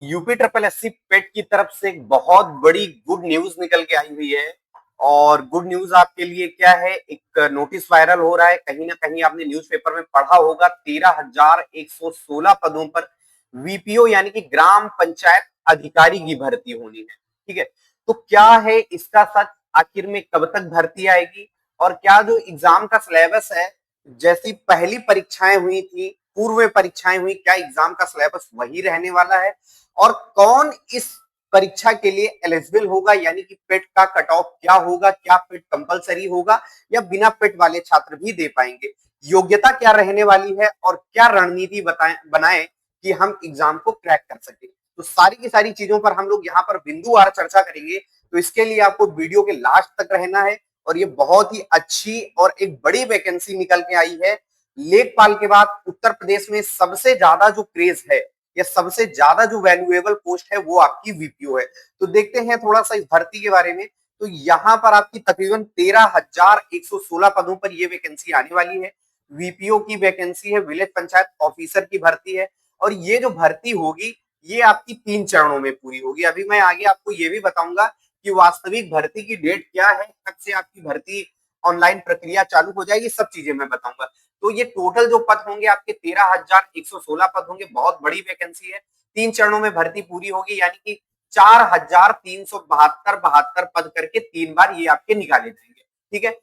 UP triple SC पेट की तरफ से एक बहुत बड़ी गुड न्यूज निकल के आई हुई है। और गुड न्यूज आपके लिए क्या है, एक नोटिस वायरल हो रहा है, कहीं ना कहीं आपने न्यूज़पेपर में पढ़ा होगा। 13,116 पदों पर वीपीओ यानी कि ग्राम पंचायत अधिकारी की भर्ती होनी है। ठीक है, तो क्या है इसका सच, आखिर में कब तक भर्ती आएगी, और क्या जो एग्जाम का सिलेबस है, जैसी पहली परीक्षाएं हुई थी, पूर्व में परीक्षाएं हुई, क्या एग्जाम का सिलेबस वही रहने वाला है, और कौन इस परीक्षा के लिए एलिजिबल होगा, यानी कि पेट का कट ऑफ क्या होगा, क्या पेट कंपलसरी होगा या बिना पेट वाले छात्र भी दे पाएंगे, योग्यता क्या रहने वाली है, और क्या रणनीति बनाए कि हम एग्जाम को क्रैक कर सके। तो सारी की सारी चीजों पर हम लोग यहाँ पर बिंदुवार चर्चा करेंगे। तो इसके लिए आपको वीडियो के लास्ट तक रहना है। और ये बहुत ही अच्छी और एक बड़ी वैकेंसी निकल के आई है। लेखपाल के बाद उत्तर प्रदेश में सबसे ज्यादा जो क्रेज है या सबसे ज्यादा जो वैल्यूएबल पोस्ट है वो आपकी वीपीओ है। तो देखते हैं थोड़ा सा इस भर्ती के बारे में। तो यहाँ पर आपकी तकरीबन 13,116 पदों पर ये वैकेंसी आने वाली है। वीपीओ की वैकेंसी है, विलेज पंचायत ऑफिसर की भर्ती है। और ये जो भर्ती होगी ये आपकी 3 चरणों में पूरी होगी। अभी मैं आगे आपको ये भी बताऊंगा कि वास्तविक भर्ती की डेट क्या है, कब से आपकी भर्ती ऑनलाइन प्रक्रिया चालू हो जाएगी, सब चीजें मैं बताऊंगा। तो ये टोटल जो पद होंगे आपके 13,116 पद होंगे, बहुत बड़ी वैकेंसी है। 3 चरणों में भर्ती पूरी होगी, यानी कि 4,372 बहत्तर पद करके 3 बार ये आपके निकाले जाएंगे। ठीक है,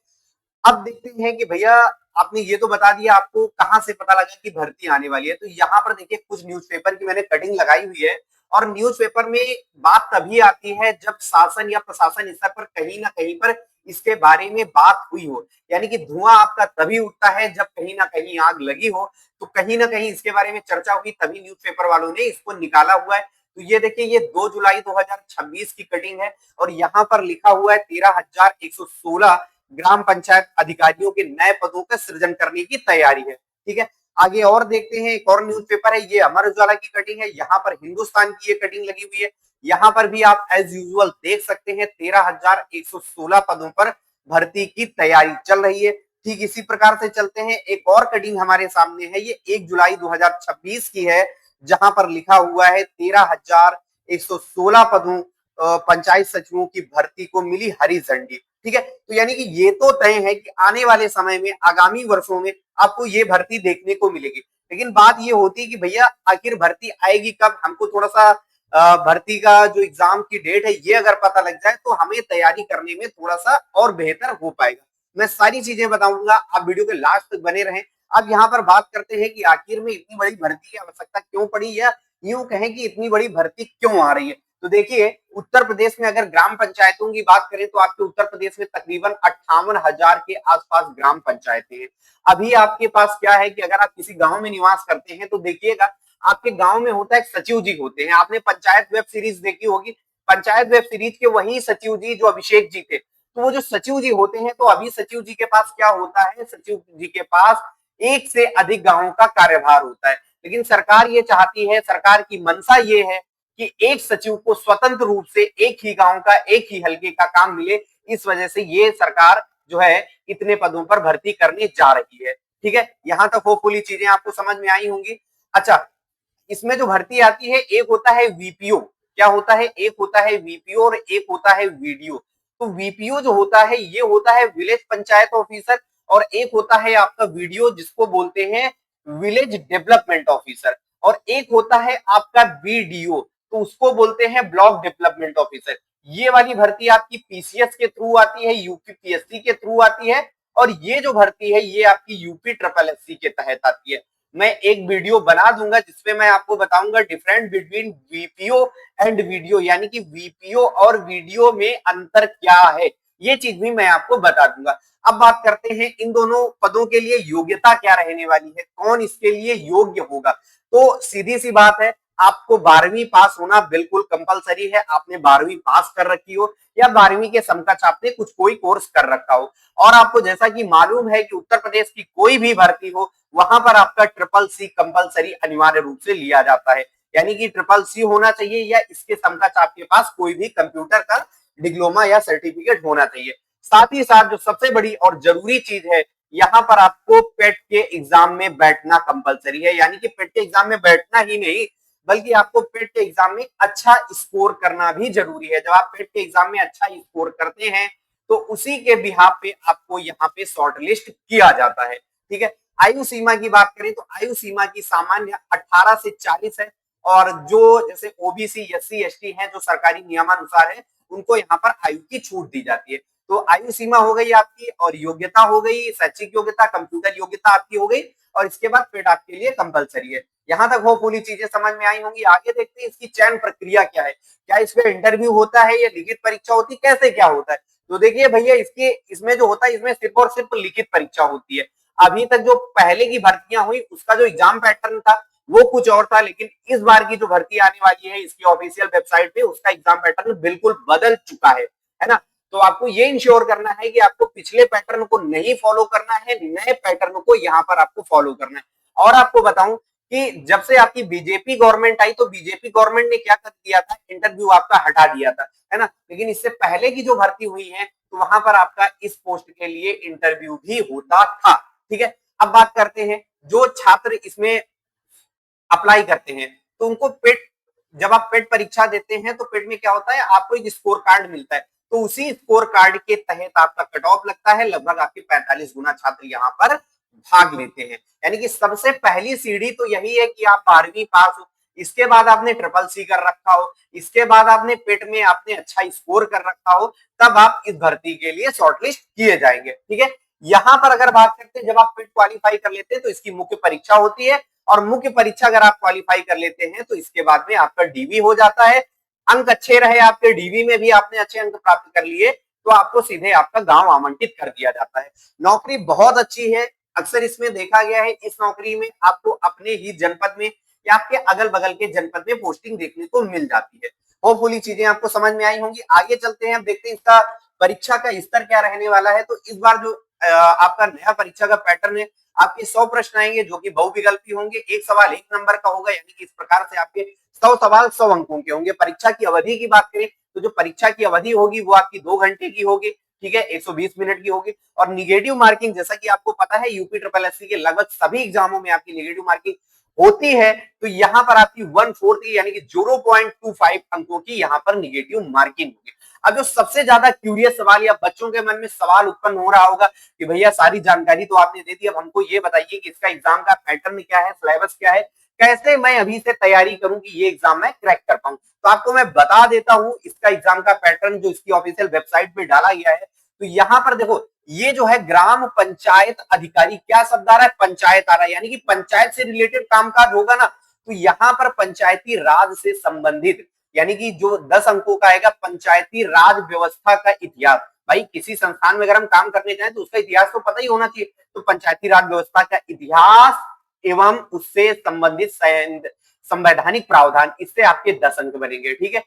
अब देखते हैं कि भैया आपने ये तो बता दिया, आपको कहां से पता लगा कि भर्ती आने वाली है। तो यहाँ पर देखिए कुछ न्यूज़पेपर की मैंने कटिंग लगाई हुई है। और न्यूज़पेपर में बात तभी आती है जब शासन या प्रशासन स्तर पर कहीं ना कहीं पर इसके बारे में बात हुई हो, यानी कि धुआं आपका तभी उठता है जब कहीं ना कहीं आग लगी हो। तो कहीं ना कहीं इसके बारे में चर्चा हुई, तभी न्यूज़पेपर वालों ने इसको निकाला हुआ है। तो ये देखिए, ये 2 जुलाई 2026 की कटिंग है और यहाँ पर लिखा हुआ है 13,116 ग्राम पंचायत अधिकारियों के नए पदों का सृजन करने की तैयारी है। ठीक है, आगे और देखते हैं। एक और न्यूज़पेपर है, ये अमर उजाला की कटिंग है, यहाँ पर हिंदुस्तान की ये कटिंग लगी हुई है। यहाँ पर भी आप एज यूजुअल देख सकते हैं 13,116 पदों पर भर्ती की तैयारी चल रही है। ठीक इसी प्रकार से चलते हैं, एक और कटिंग हमारे सामने है, ये 1 जुलाई 2026 की है, जहां पर लिखा हुआ है 13,116 पदों पंचायत सचिवों की भर्ती को मिली हरी झंडी। ठीक है, तो यानी कि ये तो तय है कि आने वाले समय में, आगामी वर्षों में आपको ये भर्ती देखने को मिलेगी। लेकिन बात ये होती है कि भैया आखिर भर्ती आएगी कब, हमको थोड़ा सा भर्ती का जो एग्जाम की डेट है ये अगर पता लग जाए तो हमें तैयारी करने में थोड़ा सा और बेहतर हो पाएगा। मैं सारी चीजें बताऊंगा, आप वीडियो के लास्ट तक बने रहें। अब यहाँ पर बात करते हैं कि आखिर में इतनी बड़ी भर्ती की आवश्यकता क्यों पड़ी, या यूं कहें कि इतनी बड़ी भर्ती क्यों आ रही है। तो देखिए, उत्तर प्रदेश में अगर ग्राम पंचायतों की बात करें तो आपके उत्तर प्रदेश में तकरीबन 58,000 के आसपास ग्राम पंचायतें हैं। अभी आपके पास क्या है कि अगर आप किसी गांव में निवास करते हैं तो देखिएगा, आपके गांव में होता है सचिव जी होते हैं। आपने पंचायत वेब सीरीज देखी होगी, पंचायत वेब सीरीज के वही सचिव जी जो अभिषेक जी थे। तो वो जो सचिव जी होते हैं, तो अभी सचिव जी के पास क्या होता है, सचिव जी के पास एक से अधिक गांवों का कार्यभार होता है। लेकिन सरकार ये चाहती है, सरकार की मंशा ये है कि एक सचिव को स्वतंत्र रूप से एक ही गांव का, एक ही हलके का काम मिले। इस वजह से ये सरकार जो है इतने पदों पर भर्ती करने जा रही है। ठीक है, यहां तक होपफुली चीजें आपको समझ में आई होंगी। अच्छा, इसमें जो भर्ती आती है, एक होता है वीपीओ। क्या होता है, एक होता है वीपीओ और एक होता है वीडियो। तो वीपीओ जो होता है ये होता है विलेज पंचायत ऑफिसर, और एक होता है आपका वीडियो जिसको बोलते हैं विलेज डेवलपमेंट ऑफिसर, और एक होता है आपका बीडीओ, तो उसको बोलते हैं ब्लॉक डेवलपमेंट ऑफिसर। ये वाली भर्ती आपकी पीसीएस के थ्रू आती है, यूपीपीएससी के थ्रू आती है, और ये जो भर्ती है ये आपकी यूपी ट्रिपल एससी के तहत आती है। मैं एक वीडियो बना दूंगा जिसपे मैं आपको बताऊंगा different between VPO and video, यानी कि वीपीओ और वीडियो में अंतर क्या है, ये चीज भी मैं आपको बता दूंगा। अब बात करते हैं इन दोनों पदों के लिए योग्यता क्या रहने वाली है, कौन इसके लिए योग्य होगा। तो सीधी सी बात है, आपको 12वीं पास होना बिल्कुल कंपलसरी है। आपने 12वीं पास कर रखी हो या 12वीं के समकक्ष आपने कुछ कोई कोर्स कर रखा हो। और आपको जैसा कि मालूम है कि उत्तर प्रदेश की कोई भी भर्ती हो, वहां पर आपका ट्रिपल सी कंपलसरी अनिवार्य रूप से लिया जाता है, यानी कि ट्रिपल सी होना चाहिए या इसके समकक्ष आपके पास कोई भी कंप्यूटर का डिप्लोमा या सर्टिफिकेट होना चाहिए। साथ ही साथ जो सबसे बड़ी और जरूरी चीज है, यहाँ पर आपको पेट के एग्जाम में बैठना कंपलसरी है, यानी कि पेट के एग्जाम में बैठना ही नहीं बल्कि आपको पेट के एग्जाम में अच्छा स्कोर करना भी जरूरी है। जब आप पेट के एग्जाम में अच्छा स्कोर करते हैं तो उसी के बिहाफ पे आपको यहाँ पे शॉर्ट लिस्ट किया जाता है। ठीक है, आयु सीमा की बात करें तो आयु सीमा की सामान्य 18 से 40 है, और जो जैसे ओबीसी, एससी, एसटी हैं जो सरकारी नियमानुसार है, उनको यहाँ पर आयु की छूट दी जाती है। तो आयु सीमा हो गई आपकी, और योग्यता हो गई, शैक्षिक योग्यता, कंप्यूटर योग्यता आपकी हो गई, और इसके बाद पेट आपके लिए कंपलसरी है। यहाँ तक होपफुली चीजें समझ में आई होंगी। आगे देखते हैं इसकी चयन प्रक्रिया क्या है, क्या इसमें इंटरव्यू होता है या लिखित परीक्षा होती है, कैसे क्या होता है। तो देखिए भैया, इसके इसमें जो होता है, इसमें सिर्फ और सिर्फ लिखित परीक्षा होती है। अभी तक जो पहले की भर्तियां हुई उसका जो एग्जाम पैटर्न था वो कुछ और था, लेकिन इस बार की जो भर्ती आने वाली है इसकी ऑफिशियल वेबसाइट पे, उसका एग्जाम पैटर्न बिल्कुल बदल चुका है ना। तो आपको ये इंश्योर करना है कि आपको पिछले पैटर्न को नहीं फॉलो करना है, नए पैटर्न को यहाँ पर आपको फॉलो करना है। और आपको बताऊं कि जब से आपकी बीजेपी गवर्नमेंट आई तो बीजेपी गवर्नमेंट ने क्या कर दिया था, इंटरव्यू आपका हटा दिया था, है ना। लेकिन इससे पहले की जो भर्ती हुई है तो वहां पर आपका इस पोस्ट के लिए इंटरव्यू भी होता था। ठीक है, अब बात करते हैं जो छात्र इसमें अप्लाई करते हैं तो उनको पेट, जब आप पेट परीक्षा देते हैं तो पेट में क्या होता है, आपको एक स्कोर कार्ड मिलता है। तो उसी स्कोर कार्ड के तहत आपका कट ऑफ लगता है, लगभग आपके 45 गुना छात्र यहाँ पर भाग लेते हैं। यानी कि सबसे पहली सीढ़ी तो यही है कि आप 12वीं पास हो, इसके बाद आपने ट्रिपल सी कर रखा हो, इसके बाद आपने पेट में आपने अच्छा स्कोर कर रखा हो, तब आप इस भर्ती के लिए शॉर्टलिस्ट किए जाएंगे। ठीक है, यहां पर अगर बात करते हैं, जब आप पेट क्वालिफाई कर लेते हैं तो इसकी मुख्य परीक्षा होती है, और मुख्य परीक्षा अगर आप क्वालिफाई कर लेते हैं तो इसके बाद में आपका डीवी हो जाता है। अंक अच्छे रहे आपके, डीवी में भी आपने अच्छे अंक प्राप्त कर लिए, तो आपको सीधे आपका गांव आवंटित कर दिया जाता है। नौकरी बहुत अच्छी है। अक्सर इसमें देखा गया है इस नौकरी में आपको अपने ही जनपद में या आपके अगल बगल के जनपद में पोस्टिंग देखने को मिल जाती है। होपफुली चीजें आपको समझ में आई होंगी। आगे चलते हैं, अब देखते हैं इसका परीक्षा का स्तर क्या रहने वाला है। तो इस बार जो आपका नया परीक्षा का पैटर्न है, आपके 100 प्रश्न आएंगे जो कि बहुविकल्पी होंगे, एक सवाल 1 नंबर का होगा, यानी कि इस प्रकार से आपके 100 सवाल 100 अंकों के होंगे। परीक्षा की अवधि की बात करें तो जो परीक्षा की अवधि होगी वो आपकी 2 घंटे की होगी। ठीक है, 120 मिनट की होगी। और निगेटिव मार्किंग, जैसा कि आपको पता है यूपी ट्रिपल एससी के लगभग सभी एग्जामों में आपकी निगेटिव मार्किंग होती है, तो यहाँ पर आपकी 1/4 की यानी कि 0.25 अंकों की यहाँ पर निगेटिव मार्किंग होगी। अब जो सबसे ज्यादा क्यूरियस सवाल या बच्चों के मन में सवाल उत्पन्न हो रहा होगा कि भैया सारी जानकारी तो आपने दे दी, अब हमको ये बताइए कि इसका एग्जाम का पैटर्न क्या है, सिलेबस क्या है, कैसे मैं अभी से तैयारी करूं कि ये एग्जाम मैं क्रैक कर पाऊं। तो आपको मैं बता देता हूं इसका एग्जाम का पैटर्न जो इसकी ऑफिशियल वेबसाइट पे डाला गया है। तो यहाँ पर देखो, ये जो है ग्राम पंचायत अधिकारी, क्या शब्द आ रहा है, पंचायत आ रहा है, यानी कि पंचायत से रिलेटेड कामकाज होगा ना। तो यहाँ पर पंचायती राज से संबंधित, यानी कि जो 10 अंकों का आएगा, पंचायती राज व्यवस्था का इतिहास। भाई किसी संस्थान में अगर हम काम करने जाएं तो उसका इतिहास तो पता ही होना चाहिए। तो पंचायती राज व्यवस्था का इतिहास एवं उससे संबंधित संवैधानिक प्रावधान, इससे आपके 10 अंक बनेंगे। ठीक है,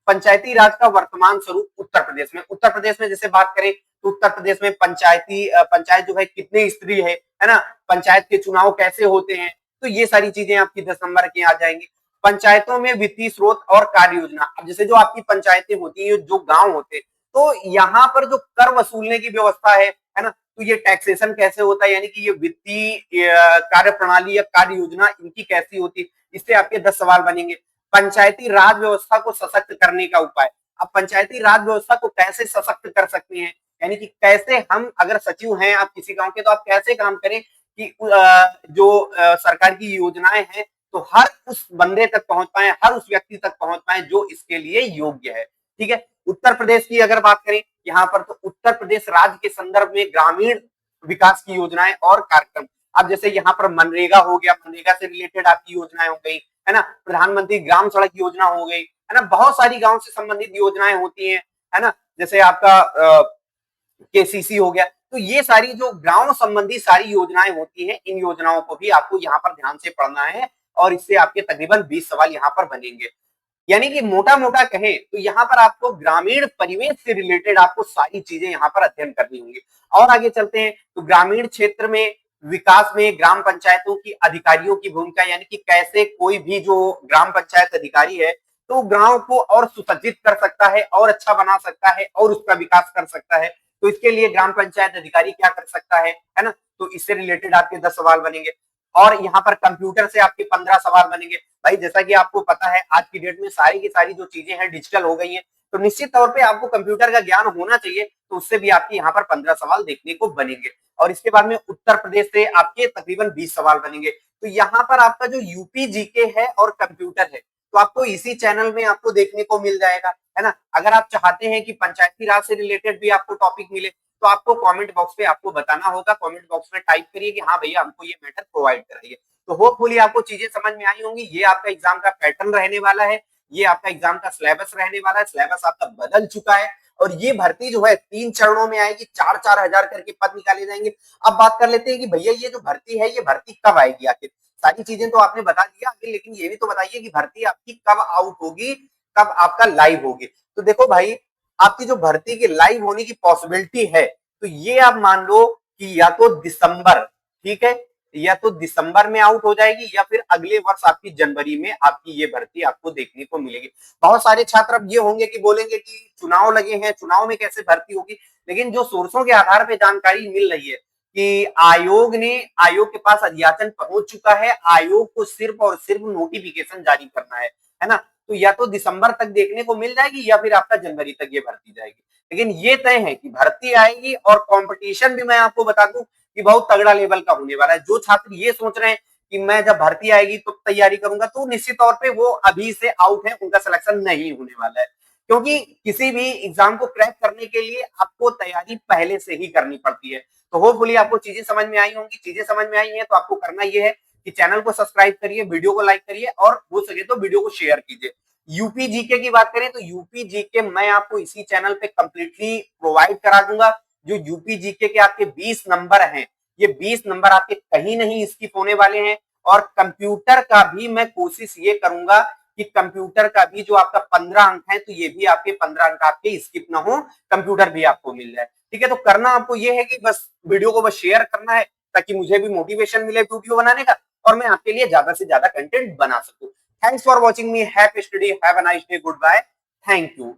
पंचायती राज का वर्तमान स्वरूप उत्तर प्रदेश में, उत्तर प्रदेश में जैसे बात करें तो उत्तर प्रदेश में पंचायत जो है कितने स्तरीय है ना, पंचायत के चुनाव कैसे होते हैं, तो ये सारी चीजें आपकी 10 नंबर की आ जाएंगी। पंचायतों में वित्तीय स्रोत और कार्य योजना, अब जैसे जो आपकी पंचायतें होती है, जो गांव होते हैं, तो यहाँ पर जो कर वसूलने की व्यवस्था है ना, तो ये टैक्सेशन कैसे होता है, यानी कि ये वित्तीय कार्य प्रणाली या कार्य योजना इनकी कैसी होती है, इससे आपके 10 सवाल बनेंगे। पंचायती राज व्यवस्था को सशक्त करने का उपाय, अब पंचायती राज व्यवस्था को कैसे सशक्त कर सकते हैं, यानी कि कैसे हम, अगर सचिव हैं आप किसी गांव के, तो आप कैसे काम करें कि जो सरकार की योजनाएं हैं तो हर उस बंदे तक पहुंच पाए, हर उस व्यक्ति तक पहुंच पाए जो इसके लिए योग्य है। ठीक है, उत्तर प्रदेश की अगर बात करें यहाँ पर, तो उत्तर प्रदेश राज्य के संदर्भ में ग्रामीण विकास की योजनाएं और कार्यक्रम, अब जैसे यहाँ पर मनरेगा हो गया, मनरेगा से रिलेटेड आपकी योजनाएं हो गई, है ना, प्रधानमंत्री ग्राम सड़क योजना हो गई, है ना, बहुत सारी गांव से संबंधित योजनाएं होती हैं, है ना, जैसे आपका केसीसी हो गया। तो ये सारी जो गांव संबंधी सारी योजनाएं होती हैं, इन योजनाओं को भी आपको यहाँ पर ध्यान से पढ़ना है, और इससे आपके तकरीबन 20 सवाल यहाँ पर बनेंगे। यानी कि मोटा मोटा कहें तो यहाँ पर आपको ग्रामीण परिवेश से रिलेटेड आपको सारी चीजें यहाँ पर अध्ययन करनी होंगी। और आगे चलते हैं, तो ग्रामीण क्षेत्र में विकास में ग्राम पंचायतों की अधिकारियों की भूमिका, यानी कि कैसे कोई भी जो ग्राम पंचायत अधिकारी है तो गांव को और सुसज्जित कर सकता है, और अच्छा बना सकता है, और उसका विकास कर सकता है। तो इसके लिए ग्राम पंचायत अधिकारी क्या कर सकता है ना, तो इससे रिलेटेड आपके 10 सवाल बनेंगे। और यहाँ पर कंप्यूटर से आपके 15 सवाल बनेंगे। भाई जैसा कि आपको पता है आज की डेट में सारी की सारी जो चीजें हैं डिजिटल हो गई हैं, तो निश्चित तौर पे आपको कंप्यूटर का ज्ञान होना चाहिए, तो उससे भी आपके यहाँ पर 15 सवाल देखने को बनेंगे। और इसके बाद में उत्तर प्रदेश से आपके तकरीबन 20 सवाल बनेंगे। तो यहाँ पर आपका जो यूपी जीके है और कंप्यूटर है, तो आपको इसी चैनल में आपको देखने को मिल जाएगा, है ना। अगर आप चाहते हैं कि पंचायती राज से रिलेटेड भी आपको टॉपिक मिले, तो आपको कमेंट बॉक्स पे आपको बताना होगा, कमेंट बॉक्स में टाइप करिए कि हाँ भैया हमको ये मैटर प्रोवाइड कराइए। तो होपफुली आपको चीजें समझ में आई होंगी। ये आपका एग्जाम का पैटर्न रहने वाला है, ये आपका एग्जाम का सिलेबस रहने वाला है। सिलेबस आपका बदल चुका है और ये भर्ती जो है 3 चरणों में आएगी, 4-4 हजार करके पद निकाले जाएंगे। अब बात कर लेते हैं कि भैया ये जो भर्ती है, ये भर्ती कब आएगी आखिर। सारी चीजें तो आपने बता दिया आगे, लेकिन ये भी तो बताइए कि भर्ती आपकी कब आउट होगी, कब आपका लाइव होगी। तो देखो भाई, आपकी जो भर्ती की लाइव होने की पॉसिबिलिटी है, तो ये आप मान लो कि या तो दिसंबर, ठीक है, या तो दिसंबर में आउट हो जाएगी, या फिर अगले वर्ष आपकी जनवरी में आपकी ये भर्ती आपको देखने को मिलेगी। बहुत सारे छात्र अब ये होंगे कि बोलेंगे कि चुनाव लगे हैं, चुनाव में कैसे भर्ती होगी। लेकिन जो सोर्सों के आधार पर जानकारी मिल रही है कि आयोग के पास अध्याचन पहुंच चुका है, आयोग को सिर्फ और सिर्फ नोटिफिकेशन जारी करना है ना। तो या तो दिसंबर तक देखने को मिल जाएगी, या फिर आपका जनवरी तक ये भर्ती जाएगी। लेकिन ये तय है कि भर्ती आएगी, और कंपटीशन भी मैं आपको बता दूं कि बहुत तगड़ा लेवल का होने वाला है। जो छात्र ये सोच रहे हैं कि मैं जब भर्ती आएगी तो तैयारी करूंगा, तो निश्चित तौर पे वो अभी से आउट है, उनका सिलेक्शन नहीं होने वाला है। क्योंकि किसी भी एग्जाम को क्रैक करने के लिए आपको तैयारी पहले से ही करनी पड़ती है। तो होपफुली आपको चीजें समझ में आई होंगी। चीजें समझ में आई हैं तो आपको करना यह है कि चैनल को सब्सक्राइब करिए, वीडियो को लाइक करिए, और हो सके तो वीडियो को शेयर कीजिए। यूपी जीके की बात करें तो यूपी जीके मैं आपको इसी चैनल पे कंप्लीटली प्रोवाइड करा दूंगा। जो यूपी जीके के आपके 20 नंबर हैं, ये 20 नंबर आपके कहीं नहीं स्किप होने वाले हैं। और कंप्यूटर का भी मैं कोशिश ये करूंगा कि कंप्यूटर का भी जो आपका 15 अंक है, तो ये भी आपके 15 अंक आपके स्किप ना हो, कंप्यूटर भी आपको मिल जाए। ठीक है, तो करना आपको ये है कि बस वीडियो को बस शेयर करना है, ताकि मुझे भी मोटिवेशन मिले वीडियो बनाने का, और मैं आपके लिए ज्यादा से ज्यादा कंटेंट बना सकूं। Thanks for watching me, happy study, have a nice day, goodbye, thank you.